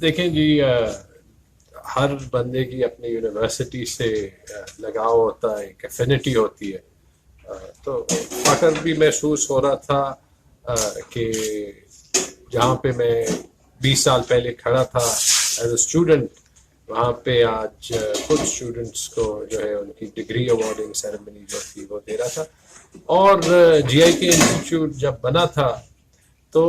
دیکھیں جی، ہر بندے کی اپنی یونیورسٹی سے لگاؤ ہوتا ہے، ایک افینٹی ہوتی ہے. تو فخر بھی محسوس ہو رہا تھا کہ جہاں پہ میں 20 سال پہلے کھڑا تھا ایز اے اسٹوڈنٹ، وہاں پہ آج خود اسٹوڈنٹس کو جو ہے ان کی ڈگری اوارڈنگ سیریمنی جو تھی وہ دے رہا تھا. اور جی آئی کے انسٹیٹیوٹ جب بنا تھا تو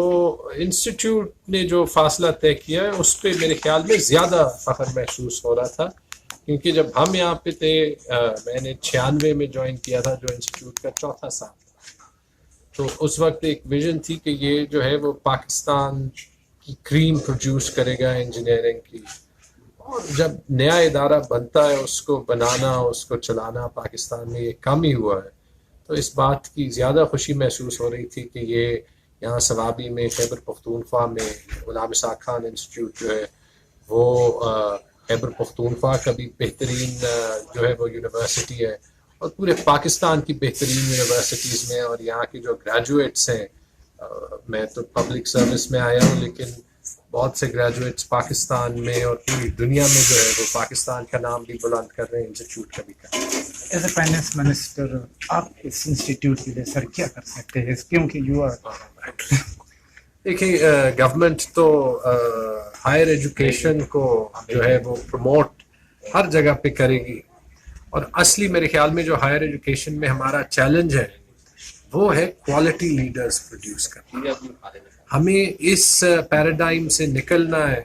انسٹیٹیوٹ نے جو فاصلہ طے کیا ہے اس پہ میرے خیال میں زیادہ فخر محسوس ہو رہا تھا، کیونکہ جب ہم یہاں پہ تھے، میں نے 96 میں جوائن کیا تھا، جو انسٹیٹیوٹ کا چوتھا سال تھا. تو اس وقت ایک ویژن تھی کہ یہ جو ہے وہ پاکستان کی کریم پروڈیوس کرے گا انجینئرنگ کی. اور جب نیا ادارہ بنتا ہے اس کو بنانا، اس کو چلانا پاکستان میں یہ کام ہی ہوا ہے. تو اس بات کی زیادہ خوشی محسوس ہو رہی تھی کہ یہ یہاں ثوابی میں، خیبر پختونخوا میں غلام اسحاق خان انسٹیٹیوٹ جو ہے وہ خیبر پختونخوا کا بھی بہترین جو ہے وہ یونیورسٹی ہے، اور پورے پاکستان کی بہترین یونیورسٹیز میں. اور یہاں کے جو گریجویٹس ہیں، میں تو پبلک سروس میں آیا ہوں، لیکن بہت سے گریجویٹس پاکستان میں اور پوری دنیا میں جو ہے وہ پاکستان کا نام بھی بلند کر رہے ہیں، انسٹیٹیوٹ کا بھی کر رہے ہیں. ایز اے فائنینس منسٹر آپ اس انسٹیٹیوٹ کے لیے سر کیا کر سکتے ہیں، کیونکہ یو آر دیکھیں، گورنمنٹ تو ہائر ایجوکیشن کو جو ہے وہ پروموٹ ہر جگہ پہ کرے گی. اور اصلی میرے خیال میں جو ہائر ایجوکیشن میں ہمارا چیلنج ہے وہ ہے کوالٹی لیڈرز پروڈیوس کرنا. ہمیں اس پیراڈائم سے نکلنا ہے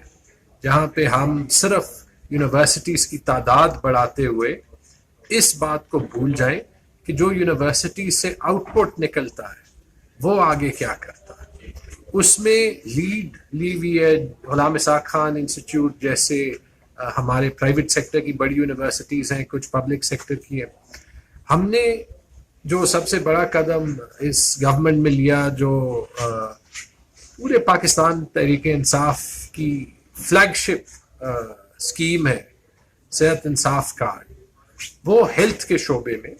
جہاں پہ ہم صرف یونیورسٹیز کی تعداد بڑھاتے ہوئے اس بات کو بھول جائیں کہ جو یونیورسٹی سے آؤٹ پٹ نکلتا ہے وہ آگے کیا کرتا ہے. اس میں لیڈ لی ہوئی ہے غلام اسحاق خان انسٹیٹیوٹ جیسے ہمارے پرائیویٹ سیکٹر کی بڑی یونیورسٹیز ہیں، کچھ پبلک سیکٹر کی ہیں. ہم نے جو سب سے بڑا قدم اس گورنمنٹ میں لیا، جو پورے پاکستان تحریک انصاف کی فلیگ شپ اسکیم ہے صحت انصاف کارڈ، وہ ہیلتھ کے شعبے میں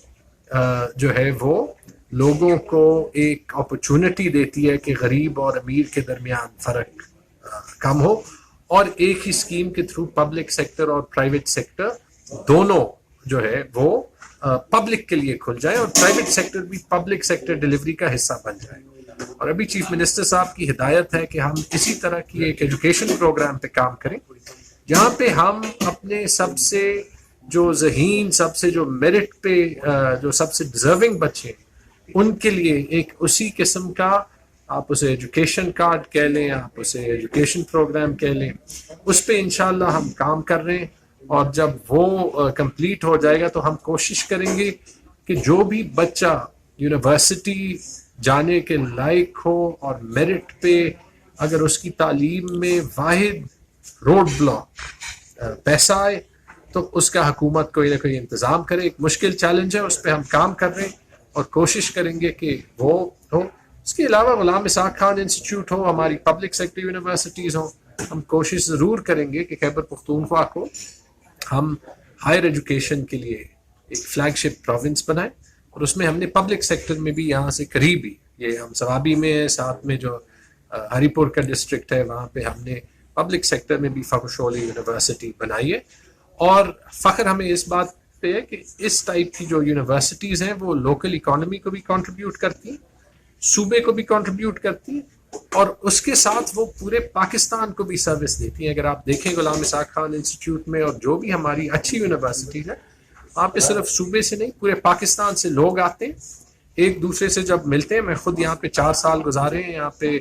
جو ہے وہ لوگوں کو ایک اپرچونٹی دیتی ہے کہ غریب اور امیر کے درمیان فرق کم ہو، اور ایک ہی اسکیم کے تھرو پبلک سیکٹر اور پرائیویٹ سیکٹر دونوں جو ہے وہ پبلک کے لیے کھل جائے، اور پرائیویٹ سیکٹر بھی پبلک سیکٹر ڈلیوری کا حصہ بن جائے. اور ابھی چیف منسٹر صاحب کی ہدایت ہے کہ ہم اسی طرح کی ایک ایجوکیشن پروگرام پہ کام کریں، جہاں پہ ہم اپنے سب سے جو ذہین، سب سے جو میرٹ پہ جو سب سے ڈیزرونگ بچے ان کے لیے ایک اسی قسم کا، آپ اسے ایجوکیشن کارڈ کہہ لیں، آپ اسے ایجوکیشن پروگرام کہہ لیں، اس پہ انشاءاللہ ہم کام کر رہے ہیں. اور جب وہ کمپلیٹ ہو جائے گا تو ہم کوشش کریں گے کہ جو بھی بچہ یونیورسٹی جانے کے لائق ہو اور میرٹ پہ اگر اس کی تعلیم میں واحد روڈ بلاک پیسہ آئے تو اس کا حکومت کوئی نہ کوئی انتظام کرے. ایک مشکل چیلنج ہے، اس پہ ہم کام کر رہے ہیں اور کوشش کریں گے کہ وہ ہو. اس کے علاوہ غلام اسحاق خان انسٹیٹیوٹ ہو، ہماری پبلک سیکٹر یونیورسٹیز ہوں، ہم کوشش ضرور کریں گے کہ خیبر پختونخوا کو ہم ہائر ایجوکیشن کے لیے ایک فلیگ شپ پروونس بنائیں. اور اس میں ہم نے پبلک سیکٹر میں بھی یہاں سے قریبی، یہ ہم ثوابی میں ہے، ساتھ میں جو ہری پور کا ڈسٹرکٹ ہے وہاں پہ ہم نے پبلک سیکٹر میں بھی فخر شعلی یونیورسٹی بنائی ہے. اور فخر ہمیں اس بات پہ ہے کہ اس ٹائپ کی جو یونیورسٹیز ہیں وہ لوکل اکانومی کو بھی کنٹریبیوٹ کرتی ہیں، صوبے کو بھی کنٹریبیوٹ کرتی ہیں، اور اس کے ساتھ وہ پورے پاکستان کو بھی سروس دیتی ہیں. اگر آپ دیکھیں غلام اسحاق خان انسٹیٹیوٹ میں اور جو بھی ہماری اچھی یونیورسٹیز ہیں، وہاں پہ صرف صوبے سے نہیں پورے پاکستان سے لوگ آتے ہیں، ایک دوسرے سے جب ملتے ہیں. میں خود یہاں پہ 4 سال گزارے ہیں، یہاں پہ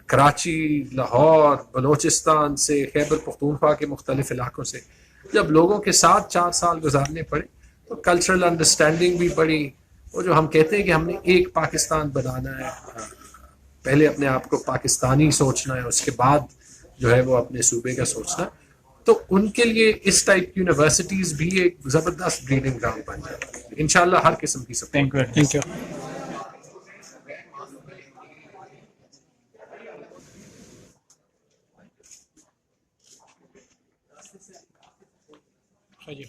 کراچی، لاہور، بلوچستان سے، خیبر پختونخوا کے مختلف علاقوں سے جب لوگوں کے ساتھ 4 سال گزارنے پڑے تو کلچرل انڈرسٹینڈنگ بھی بڑی. وہ جو ہم کہتے ہیں کہ ہم نے ایک پاکستان بنانا ہے، پہلے اپنے آپ کو پاکستانی سوچنا ہے، اس کے بعد جو ہے وہ اپنے صوبے کا سوچنا، تو ان کے لیے اس ٹائپ کی یونیورسٹیز بھی ایک زبردست بریڈنگ گراؤنڈ بن جائے. انشاءاللہ ہر قسم کی سپورٹ. Thank you. جی